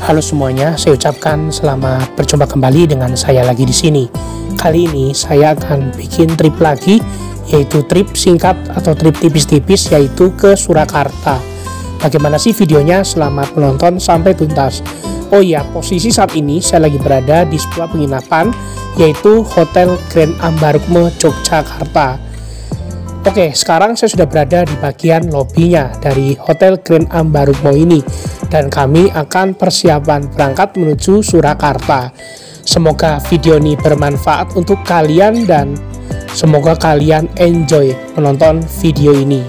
Halo semuanya, saya ucapkan selamat berjumpa kembali dengan saya lagi di sini. Kali ini saya akan bikin trip lagi, yaitu trip singkat atau trip tipis-tipis, yaitu ke Surakarta. Bagaimana sih videonya? Selamat menonton sampai tuntas. Oh iya, posisi saat ini saya lagi berada di sebuah penginapan, yaitu Hotel Grand Ambarukmo Yogyakarta. Oke, sekarang saya sudah berada di bagian lobinya dari Hotel Grand Ambarukmo ini, dan kami akan persiapan berangkat menuju Surakarta. Semoga video ini bermanfaat untuk kalian dan semoga kalian enjoy menonton video ini.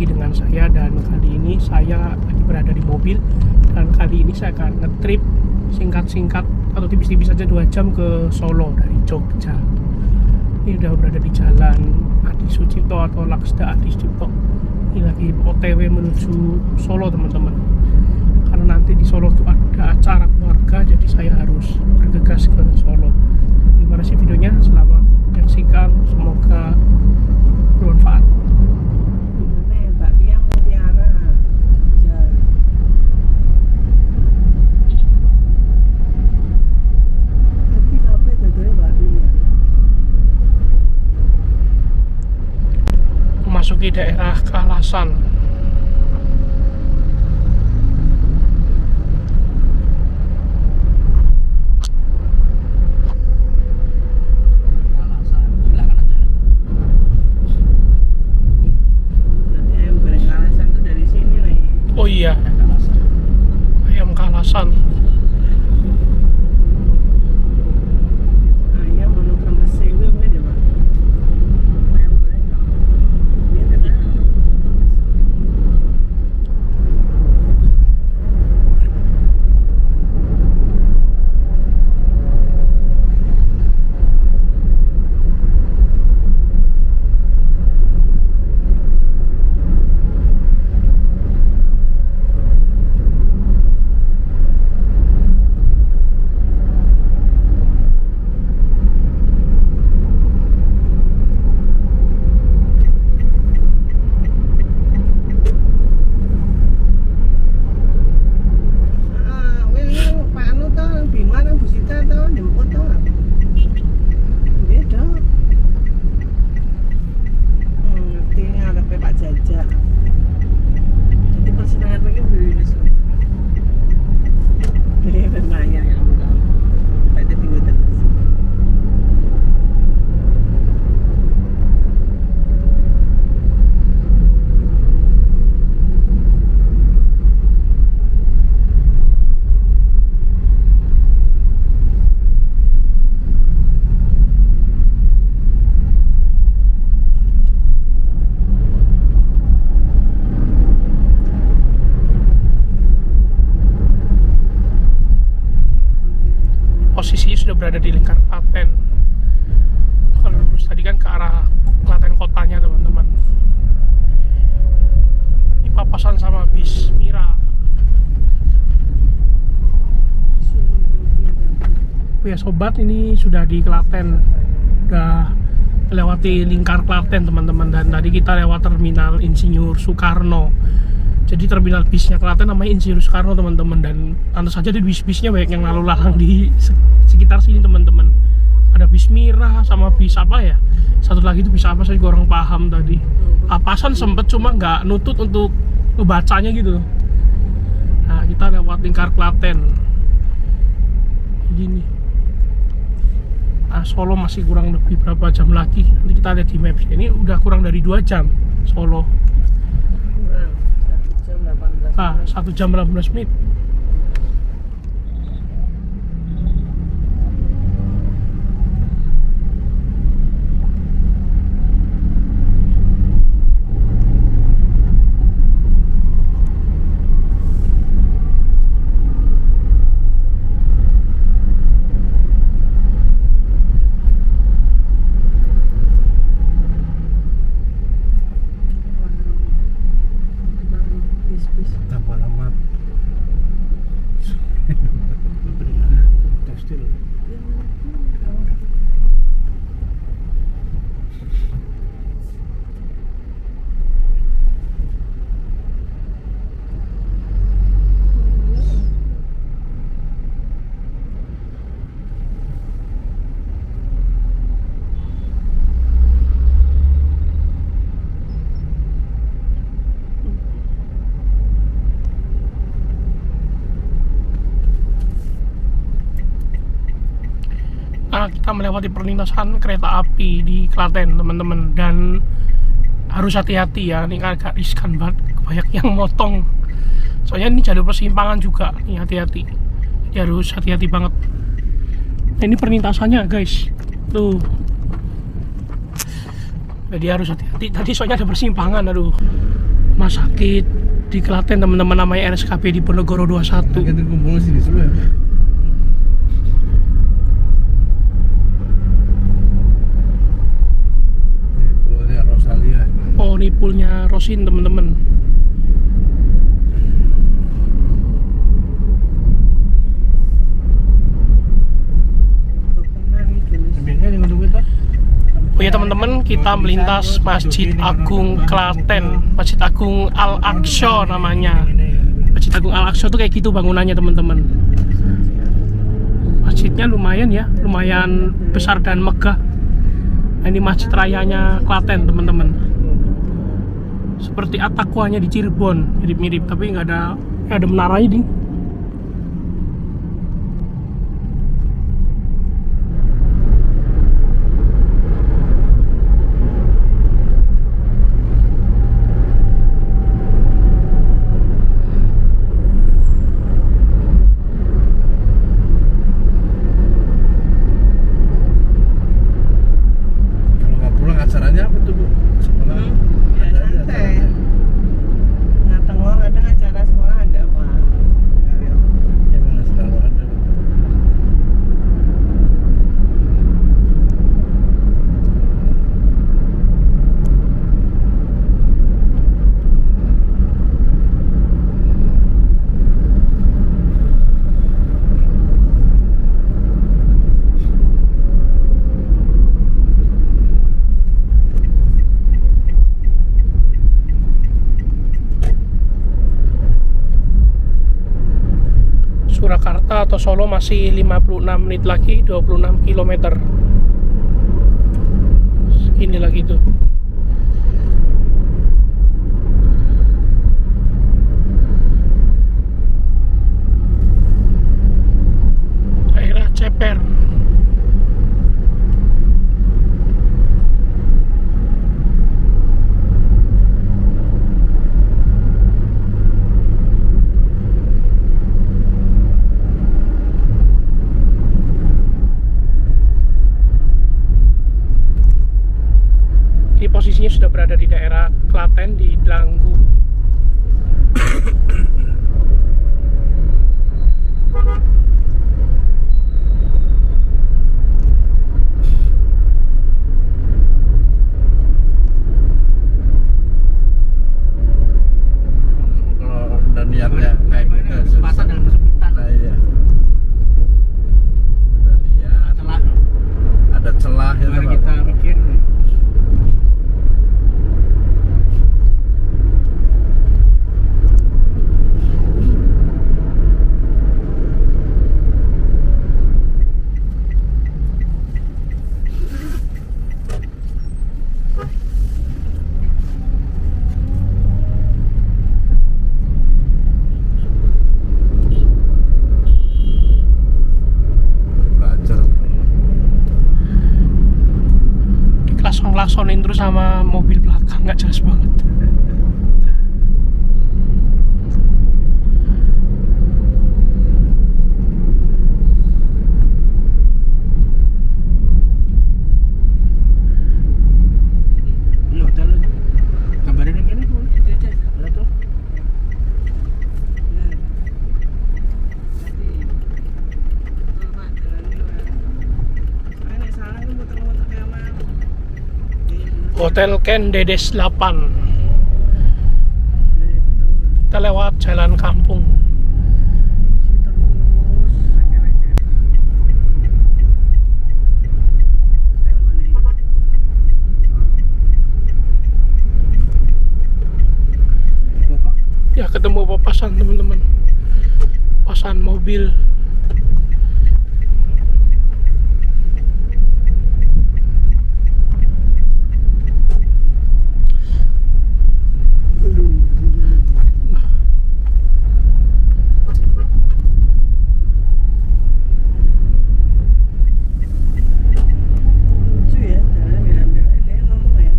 Dengan saya, dan kali ini saya lagi berada di mobil, dan kali ini saya akan nge-trip singkat-singkat atau tipis-tipis saja 2 jam ke Solo dari Jogja. Ini udah berada di jalan Adi Sucipto atau Laksda Adi Sucipto. Ini lagi OTW menuju Solo teman-teman, karena nanti di Solo tuh ada acara keluarga, jadi saya harus bergegas ke Solo. Gimana sih videonya? Selamat menyaksikan, semoga bermanfaat. Memasuki daerah Kalasan. Ayam goreng Kalasan tuh dari sini nih. Oh iya, ayam Kalasan. Posisinya sudah berada di lingkar Klaten. Kalau lurus tadi kan ke arah Klaten kotanya teman-teman. Ini papasan sama bis Mira. Oh ya sobat, ini sudah di Klaten, udah melewati lingkar Klaten teman-teman, dan tadi kita lewat terminal Insinyur Soekarno. Jadi terminal bisnya Klaten namanya Insinyur Soekarno teman-teman, dan tentu saja di bis-bisnya banyak yang lalu lalang di sekitar sini teman-teman. Ada bis Mira sama bis apa ya? Satu lagi itu bis apa saya juga kurang paham tadi. Papasan sempet cuma nggak nutut untuk ngebacanya gitu. Nah kita lewat Lingkar Klaten. Gini. Nah, Solo masih kurang lebih berapa jam lagi? Nanti kita lihat di maps. Ini udah kurang dari 2 jam Solo. 1 jam 18 menit. Kita melewati perlintasan kereta api di Klaten teman-teman, dan harus hati-hati ya, ini agak riskan banget, banyak yang motong soalnya ini jalur persimpangan juga nih, hati-hati ya, harus hati-hati banget. Nah, ini perlintasannya guys tuh, jadi harus hati-hati. Tadi soalnya ada persimpangan, aduh. Rumah sakit di Klaten teman-teman, namanya RSKP di Ponorogo 21. Kita kumpul sini dulu ya. Oh, ini poolnya Rosin teman-teman. Oh ya teman-teman, kita melintas Masjid Agung Klaten, Masjid Agung Al-Aqsa namanya. Masjid Agung Al-Aqsa tuh kayak gitu bangunannya teman-teman. Masjidnya lumayan ya, lumayan besar dan megah. Nah, ini masjid rayanya Klaten teman-teman. Seperti At-Taqwanya di Cirebon, mirip-mirip, tapi nggak ada menaranya ding. Kalau nggak pulang acaranya apa tuh Bu? Sekolah? Kadang acara sekolah ada apa? Ya memang selalu ada. Surakarta atau Solo masih 56 menit lagi, 26 km. Segini lagi tuh. Daerah Ceper. Posisinya sudah berada di daerah Klaten di Danggu. Kalau udah niatnya kayak gitu, Kesempatan dalam kesempitan. nah, iya. Udah niat, ada celah ya, Mari Pak. kita bikin sound intro sama mobil belakang nggak jelas banget. Ini hotel gambarnya ini tuh. Ada tuh. Hotel Ken Dedes 8. Kita lewat jalan kampung. Ya ketemu papasan teman-teman, papasan mobil. Lucu ya, jalan bela-bela dia ngomong ya.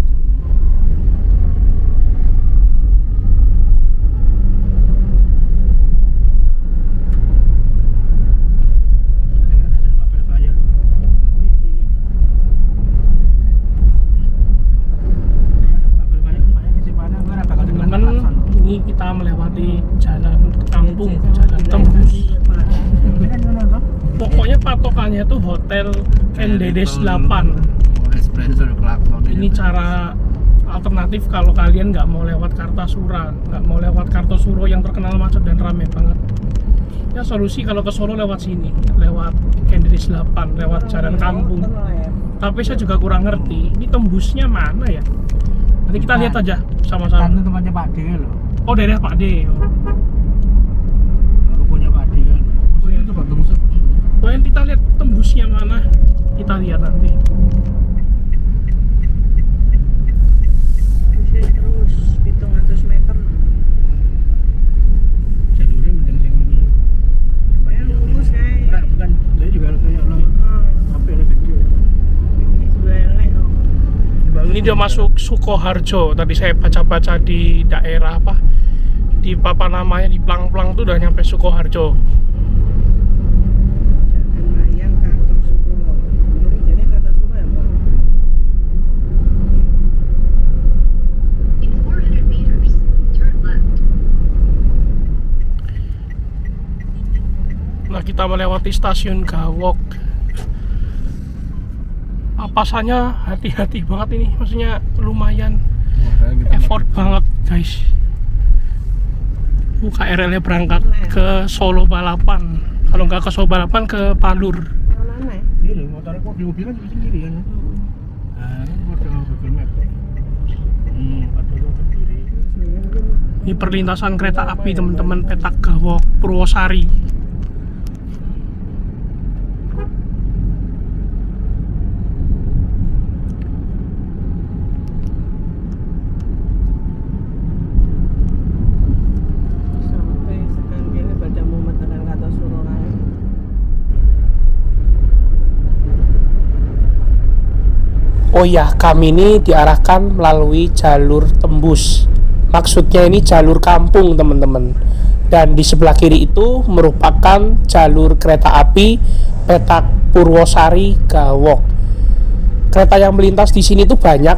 Teman-teman, ini kita melewati jalan kampung, jalan tembus. Pokoknya patokannya tuh Hotel Ken Dedes 8. Espresso klakson. Ini cara alternatif kalau kalian nggak mau lewat Kartasura, nggak mau lewat Kartosuro yang terkenal macet dan rame banget. Ya solusi kalau ke Solo lewat sini, lewat Ken Dedes 8, lewat jalan kampung. Tapi saya juga kurang ngerti, ini tembusnya mana ya? Nanti kita lihat aja sama-sama. Kan tempatnya Pak D loh. Oh, daerah Pak D. Rukonya Pak D kan. Oh, iya. Itu Pak Tembus. Pokoknya kita lihat tembusnya mana, kita lihat nanti. Bisa terus 700 meter. Jalurnya mending yang ini. Kayak lurus kayak. Nah, bukan, saya juga kayak lo sampai lo gede. Ini juga yang lain. Ini dia masuk Sukoharjo. Tadi saya baca-baca di daerah apa, di papan namanya di Plang-Plang tuh udah nyampe Sukoharjo. Jalan Layang Kartosuro. Ini jadi Kartosuro ya, Pak? In 400 meters, turn left. Nah, kita melewati stasiun Gawok. Papasannya hati-hati banget ini, maksudnya lumayan effort banget guys. KRL-nya berangkat ke Solo Balapan. Kalau nggak ke Solo Balapan, ke Palur. Mana ya? Ini loh, motornya kok di mobil kan juga sendiri kan. Nah, kan foto Google Maps. Foto sendiri. Ini perlintasan kereta api teman-teman, Petak Gawok Purwosari. Sampai sekarang gini baca mumet dengan Kartosuro kan. Oh ya, kami ini diarahkan melalui jalur tembus. Maksudnya ini jalur kampung teman-teman. Dan di sebelah kiri itu merupakan jalur kereta api Petak Purwosari Gawok. Kereta yang melintas di sini tuh banyak,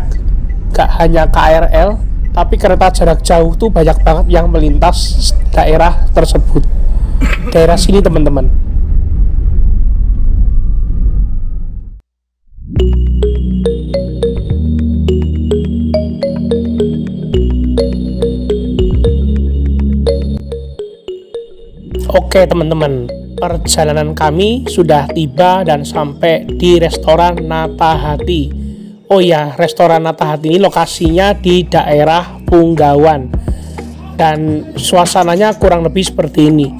gak hanya KRL, tapi kereta jarak jauh tuh banyak banget yang melintas daerah tersebut. Daerah sini teman-teman. Oke teman-teman, perjalanan kami sudah tiba dan sampai di restoran Natahati. Oh ya, restoran Natahati ini lokasinya di daerah Punggawan dan suasananya kurang lebih seperti ini.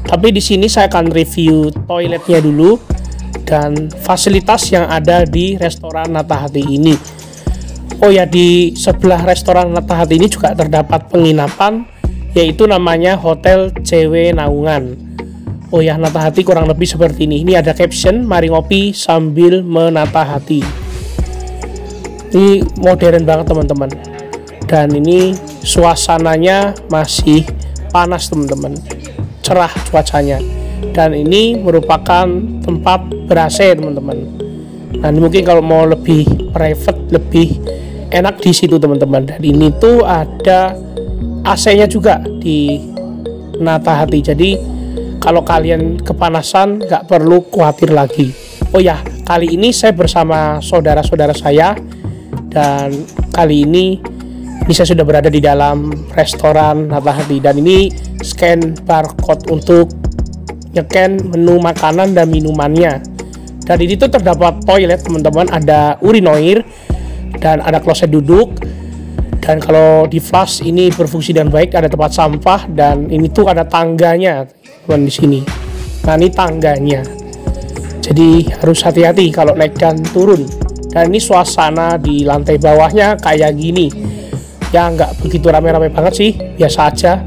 Tapi di sini saya akan review toiletnya dulu dan fasilitas yang ada di restoran Natahati ini. Oh ya, di sebelah restoran Natahati ini juga terdapat penginapan, yaitu namanya Hotel CW Naungan. Oh ya, Natahati kurang lebih seperti ini. Ini ada caption, mari ngopi sambil menata hati. Ini modern banget teman-teman, dan ini suasananya masih panas teman-teman, cerah cuacanya, dan ini merupakan tempat ber-AC teman-teman. Nah ini mungkin kalau mau lebih private, lebih enak di situ teman-teman. Dan ini tuh ada AC-nya juga di Natahati, jadi kalau kalian kepanasan nggak perlu khawatir lagi. Oh ya, kali ini saya bersama saudara-saudara saya, dan kali ini saya sudah berada di dalam restoran Natahati, dan ini scan barcode untuk nge-scan menu makanan dan minumannya. Dan ini tuh terdapat toilet teman-teman, ada urinoir dan ada kloset duduk, dan kalau di flush ini berfungsi dengan baik, ada tempat sampah, dan ini tuh ada tangganya teman di sini. Nah ini tangganya, jadi harus hati-hati kalau naik dan turun. Dan ini suasana di lantai bawahnya kayak gini ya, nggak begitu rame-rame banget sih, biasa aja.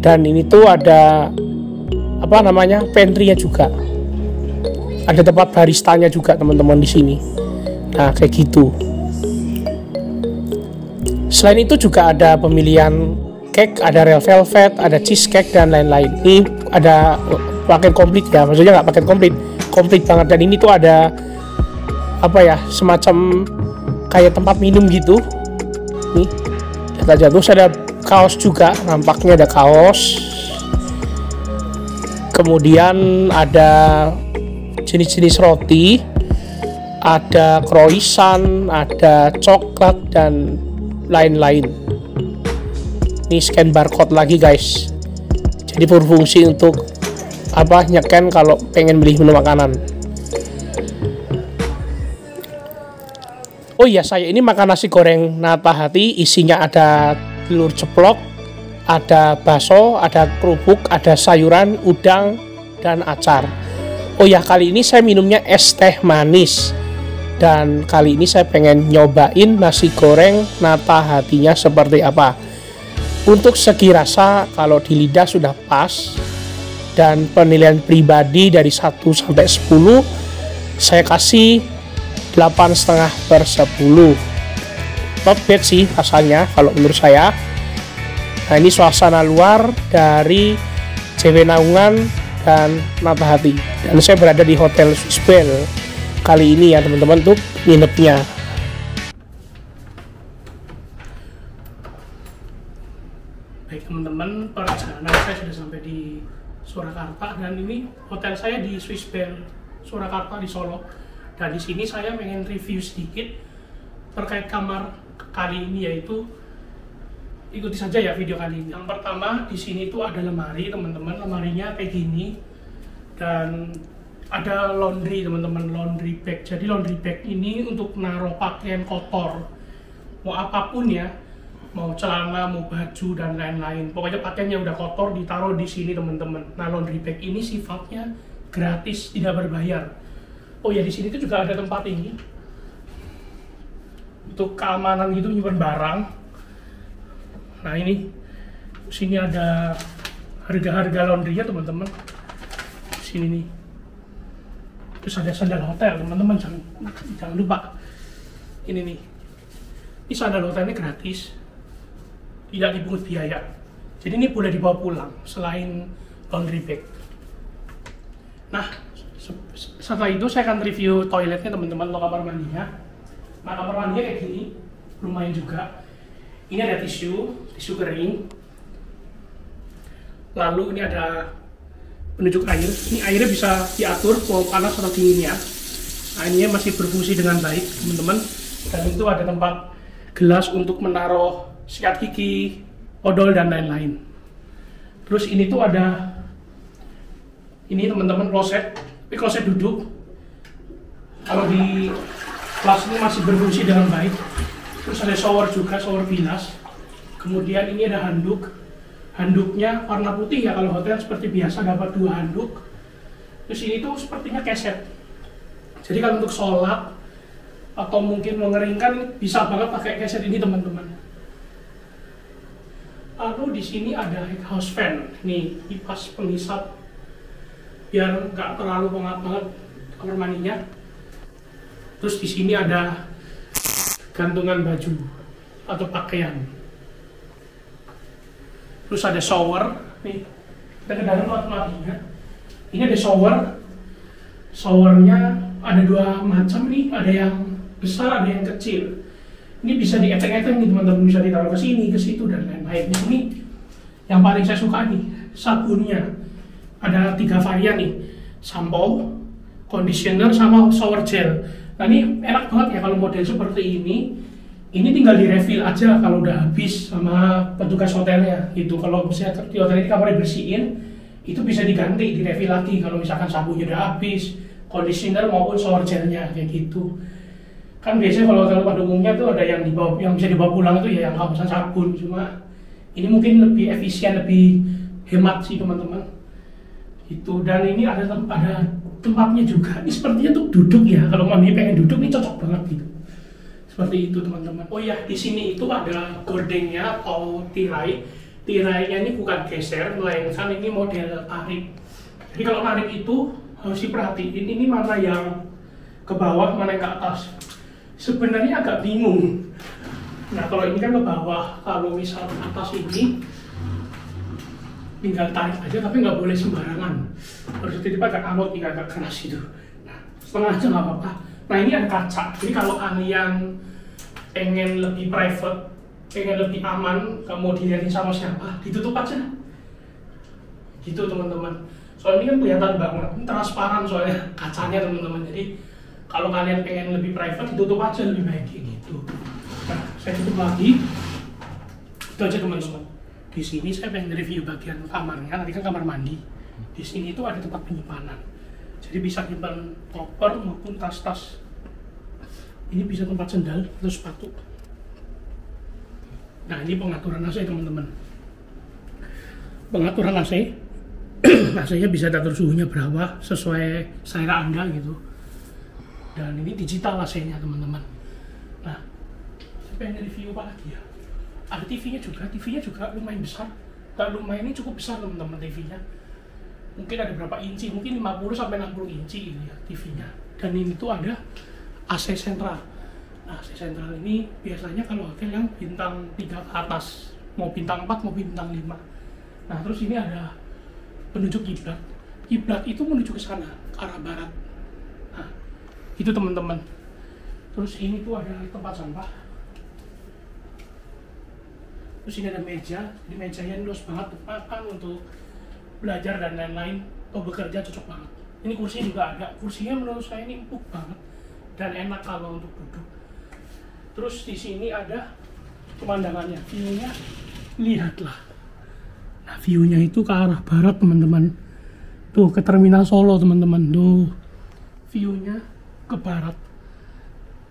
Dan ini tuh ada apa namanya, pantry-nya juga, ada tempat baristanya juga teman-teman di sini. Nah kayak gitu. Selain itu juga ada pemilihan cake, ada red velvet, ada cheesecake dan lain-lain. Ini ada paket komplit ya, maksudnya nggak paket komplit, komplit banget. Dan ini tuh ada apa ya, semacam kayak tempat minum gitu. Nih lihat aja, terus ada kaos juga, nampaknya ada kaos. Kemudian ada jenis-jenis roti, ada croissant, ada coklat dan lain-lain. Ini scan barcode lagi guys, jadi berfungsi untuk apa, nyekan kalau pengen beli menu makanan. Oh iya, saya ini makan nasi goreng Natahati, isinya ada telur ceplok, ada bakso, ada kerupuk, ada sayuran, udang, dan acar. Oh ya, kali ini saya minumnya es teh manis, dan kali ini saya pengen nyobain nasi goreng Natahatinya seperti apa. Untuk segi rasa, kalau di lidah sudah pas, dan penilaian pribadi dari 1 sampai 10 saya kasih 8,5/10. Not bad sih rasanya kalau menurut saya. Nah ini suasana luar dari JW Naungan dan Natahati, dan saya berada di Hotel Swiss Bell kali ini ya teman-teman, untuk nginepnya. Baik teman-teman, perjalanan saya sudah sampai di Surakarta, dan ini hotel saya di Swiss Bell Surakarta di Solo. Dan di sini saya pengen review sedikit terkait kamar kali ini, yaitu ikuti saja ya video kali ini. Yang pertama, di sini tuh ada lemari teman-teman, lemarinya kayak gini, dan ada laundry teman-teman, laundry bag. Jadi laundry bag ini untuk naruh pakaian kotor, mau apapun ya, mau celana, mau baju dan lain-lain. Pokoknya pakaiannya udah kotor ditaruh di sini teman-teman. Nah laundry bag ini sifatnya gratis, tidak berbayar. Oh ya, di sini tuh juga ada tempat ini untuk keamanan gitu, nyimpan barang. Nah ini sini ada harga-harga laundry-nya teman-teman. Sini nih. Terus ada sandal hotel teman-teman, jangan lupa. Ini nih. Ini sandal hotelnya gratis, tidak dipungut biaya. Jadi ini boleh dibawa pulang selain laundry bag. Nah setelah itu saya akan review toiletnya teman-teman, atau kamar mandinya. Nah kamar mandinya kayak gini, lumayan juga. Ini ada tisu kering. Lalu ini ada penunjuk air. Ini airnya bisa diatur mau panas atau dingin ya. Nah ini masih berfungsi dengan baik teman-teman. Dan itu ada tempat gelas untuk menaruh sikat gigi, odol dan lain-lain. Terus ini tuh ada ini teman-teman, kloset. Ini kloset duduk. Kalau di kelas ini masih berfungsi dengan baik. Terus ada shower juga, shower bilas. Kemudian ini ada handuk. Handuknya warna putih ya, kalau hotel seperti biasa dapat 2 handuk. Terus ini tuh sepertinya keset. Jadi kalau untuk sholat atau mungkin mengeringkan bisa banget pakai keset ini teman-teman. Lalu di sini ada house fan. Nih kipas penghisap biar nggak terlalu pengap banget kamar mandinya. Terus di sini ada gantungan baju atau pakaian. Terus ada shower, nih kita ke dalam lagi ya. Ini ada showernya ada dua macam nih, ada yang besar, ada yang kecil. Ini bisa dieteng-eteng nih teman-teman, bisa ditaruh ke sini, ke situ dan lain-lain. Ini yang paling saya suka nih, sabunnya. Ada 3 varian nih, shampoo, conditioner, sama shower gel. Nah ini enak banget ya kalau model seperti ini. Ini tinggal di-refill aja kalau udah habis sama petugas hotelnya gitu. Kalau misalnya di hotel ini kamarnya bersihin, itu bisa diganti, di-refill lagi kalau misalkan sabunnya udah habis, conditioner maupun shower gelnya kayak gitu. Kan biasanya kalau hotel pada umumnya tuh ada yang dibawa, yang bisa dibawa pulang itu ya yang kehabisan sabun. Cuma ini mungkin lebih efisien, lebih hemat sih teman-teman. Itu. Dan ini ada tempatnya juga. Ini sepertinya untuk duduk ya. Kalau mami pengen duduk ini cocok banget gitu. Seperti itu teman-teman. Oh ya, di sini itu ada gordengnya atau tirai. Tirainya ini bukan geser, melainkan ini model tarik. Jadi kalau tarik itu harus diperhatiin ini mana yang ke bawah, mana yang ke atas. Sebenarnya agak bingung. Nah kalau ini kan ke bawah, kalau misal atas ini tinggal tarik aja, tapi nggak boleh sembarangan. Harus tiba-tiba agak alot, agak keras gitu. Nah setengah aja nggak apa-apa. Nah ini ada kaca. Jadi kalau kalian pengen lebih private, pengen lebih aman, nggak mau dilihatin sama siapa, ditutup aja. Gitu teman-teman. Soalnya ini kan kelihatan banget, ini transparan soalnya kacanya teman-teman. Jadi kalau kalian pengen lebih private, ditutup aja lebih baik gitu. Nah saya tutup lagi. Itu aja teman-teman. Di sini saya pengen review bagian kamarnya. Nanti kan kamar mandi. Di sini itu ada tempat penyimpanan. Jadi bisa nyimpan koper maupun tas-tas. Ini bisa tempat sendal atau sepatu. Nah ini pengaturan AC teman-teman. Pengaturan AC. AC-nya bisa diatur suhunya berapa sesuai selera Anda gitu. Dan ini digital AC-nya teman-teman. Nah, saya pengen review apa lagi ya? Ada TV-nya juga lumayan besar. Dan lumayan ini cukup besar teman-teman TV-nya. Mungkin ada berapa inci? Mungkin 50 sampai 60 inci ini ya TV-nya. Dan ini tuh ada AC sentral. Nah, AC sentral ini biasanya kalau hotel yang bintang 3 ke atas, mau bintang 4 mau bintang 5. Nah, terus ini ada penunjuk kiblat. Kiblat itu menuju ke sana, ke arah barat. Nah, itu teman-teman. Terus ini tuh ada tempat sampah. Terus ini ada meja. Jadi mejanya luas banget untuk makan, untuk belajar dan lain-lain. Atau bekerja cocok banget. Ini kursinya juga ada. Kursinya menurut saya ini empuk banget dan enak kalau untuk duduk. Terus di sini ada pemandangannya, view-nya, lihatlah. Nah, view-nya itu ke arah barat teman-teman. Tuh ke Terminal Solo teman-teman. Tuh view-nya ke barat.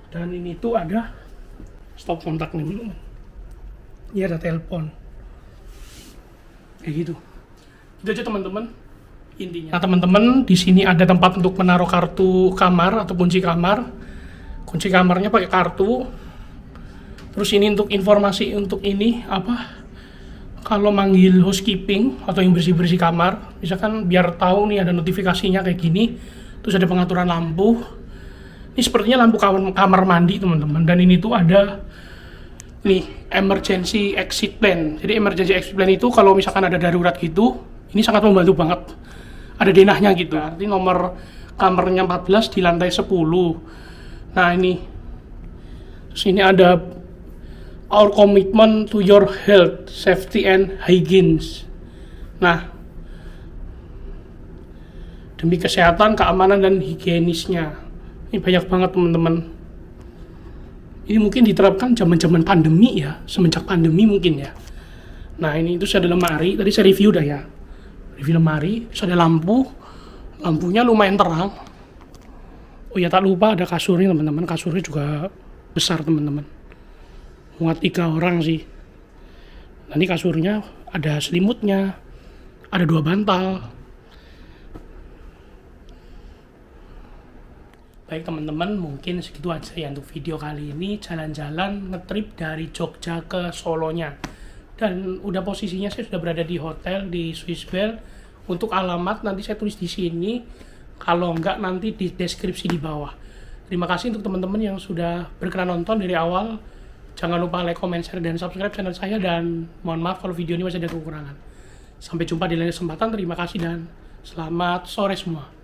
Dan ini tuh ada stop kontak nih teman-teman. Ini ada telepon. Kayak gitu. Itu aja teman-teman intinya. Nah teman-teman, di sini ada tempat untuk menaruh kartu kamar atau kunci kamar. Kunci kamarnya pakai kartu. Terus ini untuk informasi untuk ini apa? Kalau manggil housekeeping atau yang bersih-bersih kamar, misalkan biar tahu nih ada notifikasinya kayak gini. Terus ada pengaturan lampu. Ini sepertinya lampu kamar mandi teman-teman. Dan ini tuh ada nih emergency exit plan. Jadi emergency exit plan itu kalau misalkan ada darurat gitu, ini sangat membantu banget. Ada denahnya gitu. Arti nomor kamarnya 14 di lantai 10. Nah ini. Terus ini ada our commitment to your health, safety and hygiene. Nah, demi kesehatan, keamanan dan higienisnya. Ini banyak banget teman-teman. Ini mungkin diterapkan zaman-zaman pandemi ya, semenjak pandemi mungkin ya. Nah ini itu ada lemari, tadi saya review dah ya. Review lemari, terus ada lampu. Lampunya lumayan terang. Oh ya tak lupa ada kasurnya teman-teman, kasurnya juga besar teman-teman. Muat 3 orang sih. Nanti kasurnya ada selimutnya, ada 2 bantal. Baik teman-teman, mungkin segitu aja ya untuk video kali ini. Jalan-jalan ngetrip dari Jogja ke Solonya. Dan udah posisinya saya sudah berada di hotel di Swiss Bell. Untuk alamat nanti saya tulis di sini. Kalau enggak nanti di deskripsi di bawah. Terima kasih untuk teman-teman yang sudah berkenan nonton dari awal. Jangan lupa like, comment, share, dan subscribe channel saya. Dan mohon maaf kalau video ini masih ada kekurangan. Sampai jumpa di lain kesempatan. Terima kasih dan selamat sore semua.